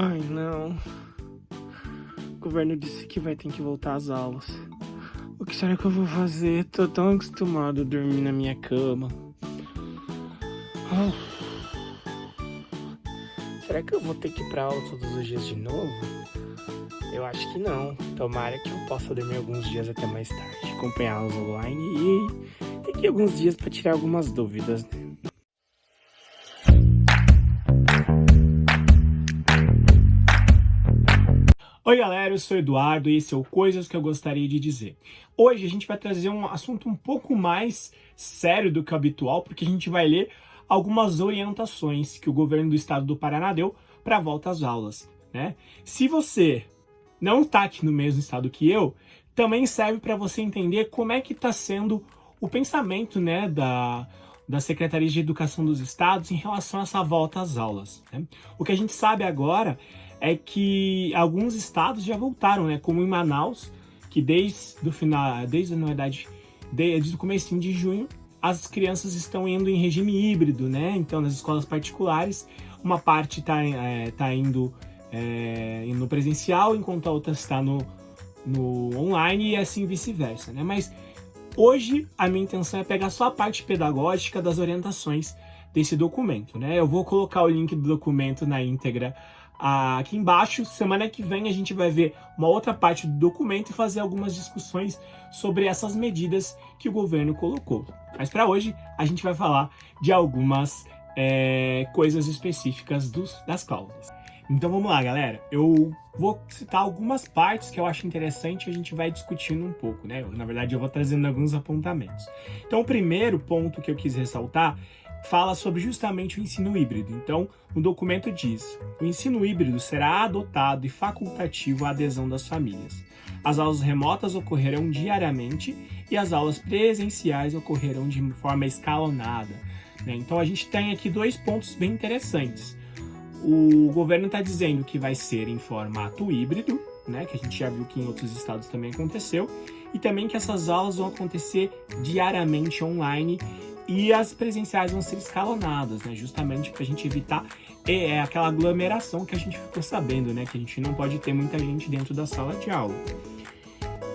Ai, não. O governo disse que vai ter que voltar às aulas. O que será que eu vou fazer? Tô tão acostumado a dormir na minha cama. Ah, será que eu vou ter que ir pra aula todos os dias de novo? Eu acho que não. Tomara que eu possa dormir alguns dias até mais tarde, acompanhar aulas online e ter que ir alguns dias pra tirar algumas dúvidas, né? Oi galera, eu sou o Eduardo e esse é o Coisas que eu gostaria de dizer. Hoje a gente vai trazer um assunto um pouco mais sério do que o habitual, porque a gente vai ler algumas orientações que o governo do estado do Paraná deu para a volta às aulas, né? Se você não está aqui no mesmo estado que eu, também serve para você entender como é que está sendo o pensamento, né, da Secretaria de Educação dos Estados em relação a essa volta às aulas, né? O que a gente sabe agora é que alguns estados já voltaram, né? Como em Manaus, que desde o comecinho de junho, as crianças estão indo em regime híbrido, né? Então, nas escolas particulares, uma parte tá indo no presencial, enquanto a outra está no online e assim vice-versa, né? Mas hoje a minha intenção é pegar só a parte pedagógica das orientações desse documento, né? Eu vou colocar o link do documento na íntegra aqui embaixo. Semana que vem a gente vai ver uma outra parte do documento e fazer algumas discussões sobre essas medidas que o governo colocou. Mas para hoje a gente vai falar de algumas coisas específicas das cláusulas. Então vamos lá, galera. Eu vou citar algumas partes que eu acho interessante e a gente vai discutindo um pouco, né? Na verdade, eu vou trazendo alguns apontamentos. Então, o primeiro ponto que eu quis ressaltar fala sobre justamente o ensino híbrido. Então, o documento diz: o ensino híbrido será adotado e facultativo à adesão das famílias. As aulas remotas ocorrerão diariamente e as aulas presenciais ocorrerão de forma escalonada, né? Então, a gente tem aqui dois pontos bem interessantes. O governo está dizendo que vai ser em formato híbrido, né, que a gente já viu que em outros estados também aconteceu, e também que essas aulas vão acontecer diariamente online e as presenciais vão ser escalonadas, né, justamente para a gente evitar aquela aglomeração que a gente ficou sabendo, né, que a gente não pode ter muita gente dentro da sala de aula.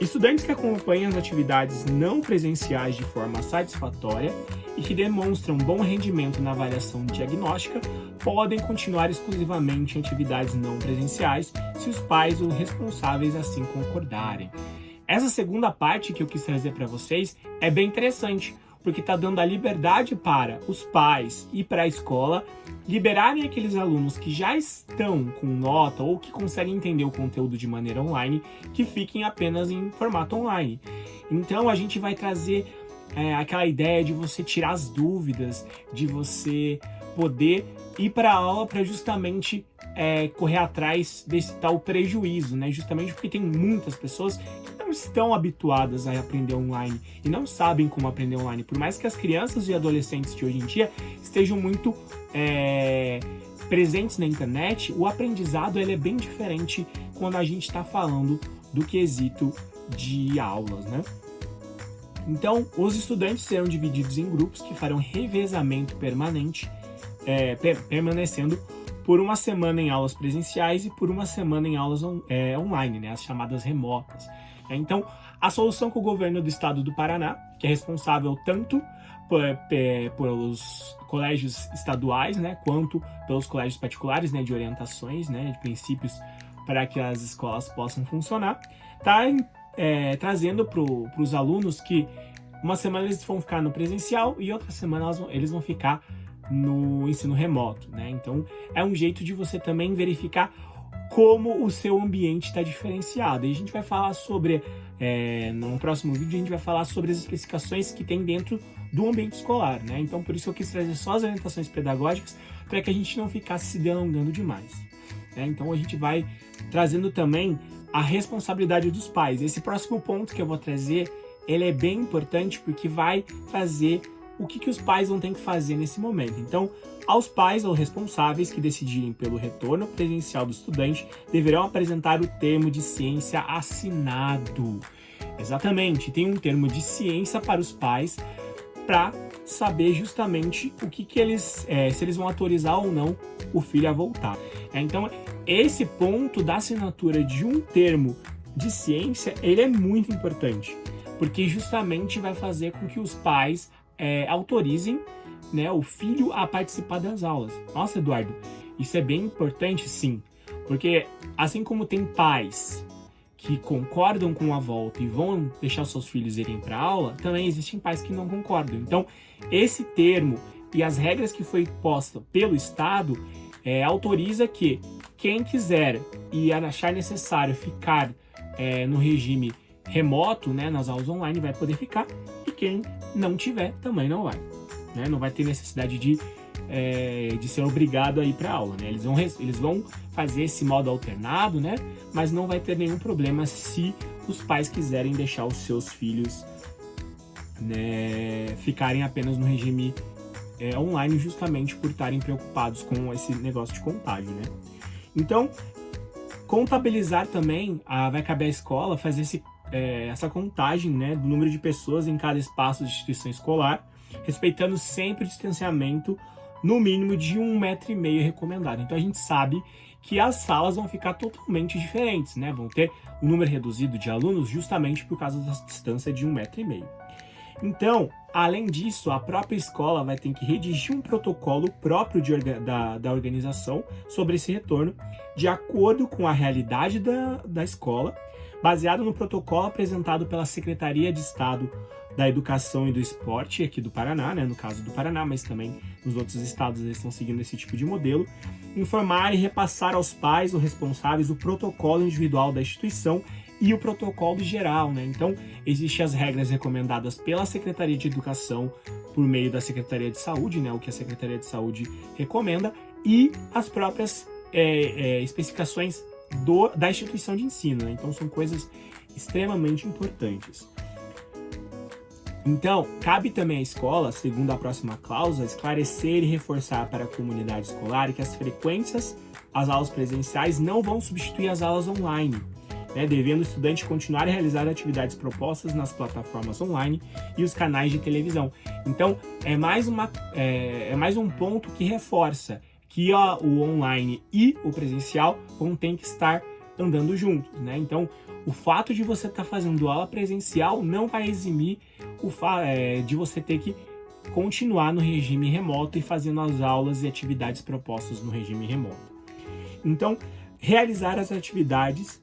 Estudantes que acompanham as atividades não presenciais de forma satisfatória e que demonstram bom rendimento na avaliação diagnóstica podem continuar exclusivamente em atividades não presenciais se os pais ou responsáveis assim concordarem. Essa segunda parte que eu quis trazer para vocês é bem interessante, porque está dando a liberdade para os pais e para a escola liberarem aqueles alunos que já estão com nota ou que conseguem entender o conteúdo de maneira online, que fiquem apenas em formato online. Então a gente vai trazer aquela ideia de você tirar as dúvidas, de você poder ir para a aula para justamente correr atrás desse tal prejuízo, né? Justamente porque tem muitas pessoas que não estão habituadas a aprender online e não sabem como aprender online. Por mais que as crianças e adolescentes de hoje em dia estejam muito presentes na internet, o aprendizado ele é bem diferente quando a gente está falando do quesito de aulas, né? Então, os estudantes serão divididos em grupos que farão revezamento permanente, permanecendo por uma semana em aulas presenciais e por uma semana em aulas online, né, as chamadas remotas. Então, a solução que o governo do estado do Paraná, que é responsável tanto pelos colégios estaduais, né, quanto pelos colégios particulares, né, de orientações, né, de princípios para que as escolas possam funcionar, está trazendo para os alunos que uma semana eles vão ficar no presencial e outra semana eles vão ficar no ensino remoto, né? Então é um jeito de você também verificar como o seu ambiente está diferenciado. E a gente vai falar sobre, no próximo vídeo, a gente vai falar sobre as especificações que tem dentro do ambiente escolar, né? Então por isso eu quis trazer só as orientações pedagógicas para que a gente não ficasse se delongando demais, né? Então a gente vai trazendo também a responsabilidade dos pais. Esse próximo ponto que eu vou trazer, ele é bem importante porque vai trazer o que os pais vão ter que fazer nesse momento. Então, aos pais ou responsáveis que decidirem pelo retorno presencial do estudante, deverão apresentar o termo de ciência assinado. Exatamente, tem um termo de ciência para os pais para saber justamente o que eles, se eles vão autorizar ou não o filho a voltar. Então, esse ponto da assinatura de um termo de ciência, ele é muito importante, porque justamente vai fazer com que os pais autorizem, né, o filho a participar das aulas. Nossa, Eduardo, isso é bem importante, sim, porque assim como tem pais que concordam com a volta e vão deixar seus filhos irem para a aula, também existem pais que não concordam. Então, esse termo e as regras que foi posta pelo Estado autoriza que quem quiser e achar necessário ficar no regime remoto, né, nas aulas online, vai poder ficar, e quem não tiver também não vai, né? Não vai ter necessidade de ser obrigado a ir para a aula, né? Eles vão fazer esse modo alternado, né? Mas não vai ter nenhum problema se os pais quiserem deixar os seus filhos, né, ficarem apenas no regime online, justamente por estarem preocupados com esse negócio de contágio, né? Então, contabilizar também, vai caber à escola fazer essa contagem, né, do número de pessoas em cada espaço de instituição escolar, respeitando sempre o distanciamento no mínimo de 1,5 m recomendado. Então a gente sabe que as salas vão ficar totalmente diferentes, né? Vão ter um número reduzido de alunos justamente por causa da distância de 1,5 m. Então, além disso, a própria escola vai ter que redigir um protocolo próprio da organização sobre esse retorno, de acordo com a realidade da escola, baseado no protocolo apresentado pela Secretaria de Estado da Educação e do Esporte, aqui do Paraná, né, no caso do Paraná, mas também nos outros estados eles estão seguindo esse tipo de modelo, informar e repassar aos pais ou responsáveis o protocolo individual da instituição e o protocolo geral, né? Então, existem as regras recomendadas pela Secretaria de Educação por meio da Secretaria de Saúde, né, o que a Secretaria de Saúde recomenda, e as próprias especificações da instituição de ensino, né? Então, são coisas extremamente importantes. Então, cabe também à escola, segundo a próxima cláusula, esclarecer e reforçar para a comunidade escolar que as frequências às aulas presenciais não vão substituir as aulas online, né, devendo o estudante continuar a realizar atividades propostas nas plataformas online e os canais de televisão. Então, é mais um ponto que reforça que o online e o presencial vão ter que estar andando juntos, né? Então, o fato de você estar fazendo aula presencial não vai eximir de você ter que continuar no regime remoto e fazendo as aulas e atividades propostas no regime remoto. Então, realizar as atividades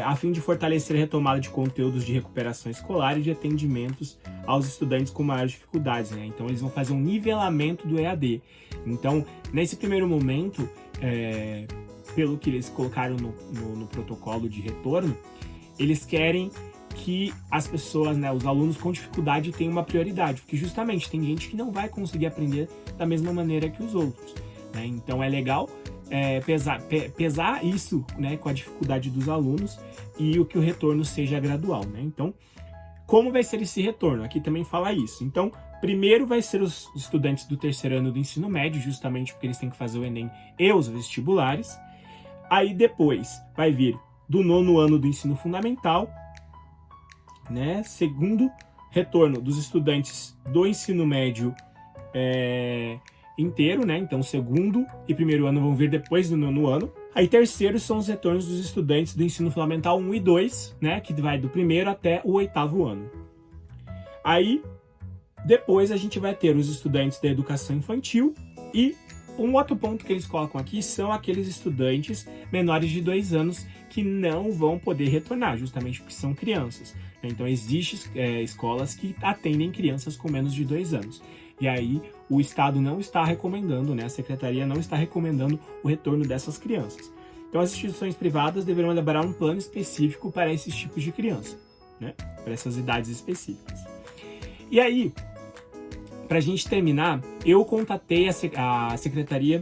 a fim de fortalecer a retomada de conteúdos de recuperação escolar e de atendimentos aos estudantes com maiores dificuldades, né? Então, eles vão fazer um nivelamento do EAD. Então, nesse primeiro momento, pelo que eles colocaram no protocolo de retorno, eles querem que as pessoas, né, os alunos com dificuldade tenham uma prioridade, porque justamente tem gente que não vai conseguir aprender da mesma maneira que os outros, né? Então é legal pesar isso, né, com a dificuldade dos alunos e que o retorno seja gradual, né? Então, como vai ser esse retorno? Aqui também fala isso. Então, primeiro vai ser os estudantes do terceiro ano do ensino médio, justamente porque eles têm que fazer o Enem e os vestibulares. Aí depois vai vir do nono ano do ensino fundamental, né? Segundo retorno dos estudantes do ensino médio inteiro, né? Então, segundo e primeiro ano vão vir depois do nono ano. Aí, terceiro são os retornos dos estudantes do ensino fundamental 1 e 2, né? Que vai do primeiro até o oitavo ano. Aí, depois a gente vai ter os estudantes da educação infantil e um outro ponto que eles colocam aqui são aqueles estudantes menores de 2 anos que não vão poder retornar, justamente porque são crianças. Então, existem escolas que atendem crianças com menos de 2 anos. E aí, o Estado não está recomendando, né? A Secretaria não está recomendando o retorno dessas crianças. Então, as instituições privadas deverão elaborar um plano específico para esses tipos de criança, né? Para essas idades específicas. E aí, para a gente terminar, eu contatei a Secretaria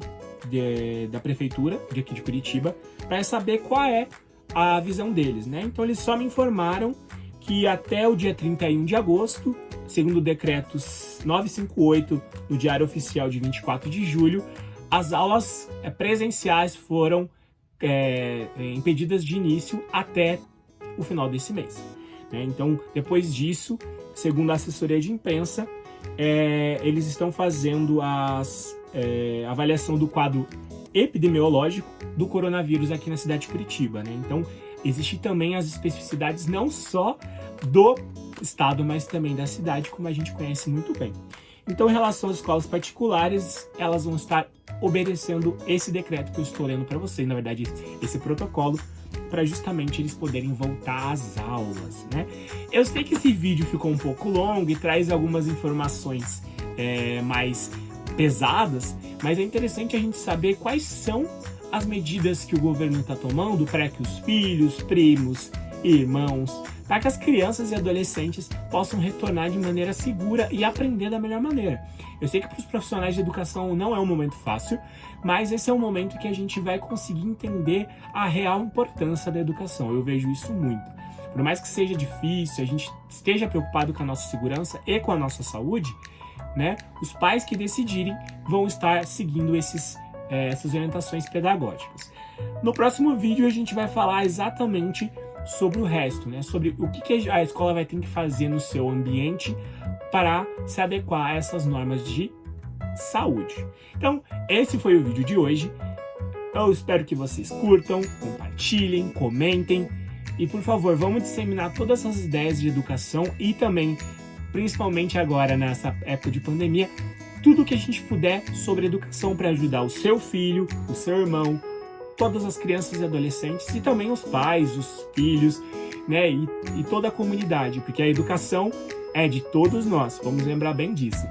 da Prefeitura de aqui de Curitiba para saber qual é a visão deles, né? Então, eles só me informaram que até o dia 31 de agosto, segundo o decreto 958 do Diário Oficial de 24 de julho, as aulas presenciais foram impedidas de início até o final desse mês, né? Então, depois disso, segundo a assessoria de imprensa, eles estão fazendo a avaliação do quadro epidemiológico do coronavírus aqui na cidade de Curitiba, né? Então, existem também as especificidades não só do estado, mas também da cidade, como a gente conhece muito bem. Então, em relação às escolas particulares, elas vão estar obedecendo esse decreto que eu estou lendo para vocês, na verdade, esse protocolo, para justamente eles poderem voltar às aulas, né? Eu sei que esse vídeo ficou um pouco longo e traz algumas informações mais pesadas, mas é interessante a gente saber quais são as medidas que o governo está tomando para que os filhos, primos e irmãos, para que as crianças e adolescentes possam retornar de maneira segura e aprender da melhor maneira. Eu sei que para os profissionais de educação não é um momento fácil, mas esse é um momento que a gente vai conseguir entender a real importância da educação. Eu vejo isso muito. Por mais que seja difícil, a gente esteja preocupado com a nossa segurança e com a nossa saúde, né? Os pais que decidirem vão estar seguindo essas orientações pedagógicas. No próximo vídeo a gente vai falar exatamente sobre o resto, né? Sobre o que a escola vai ter que fazer no seu ambiente para se adequar a essas normas de saúde. Então, esse foi o vídeo de hoje. Eu espero que vocês curtam, compartilhem, comentem e, por favor, vamos disseminar todas essas ideias de educação e também, principalmente agora nessa época de pandemia, tudo que a gente puder sobre educação para ajudar o seu filho, o seu irmão, todas as crianças e adolescentes e também os pais, os filhos, né, e toda a comunidade, porque a educação é de todos nós, vamos lembrar bem disso.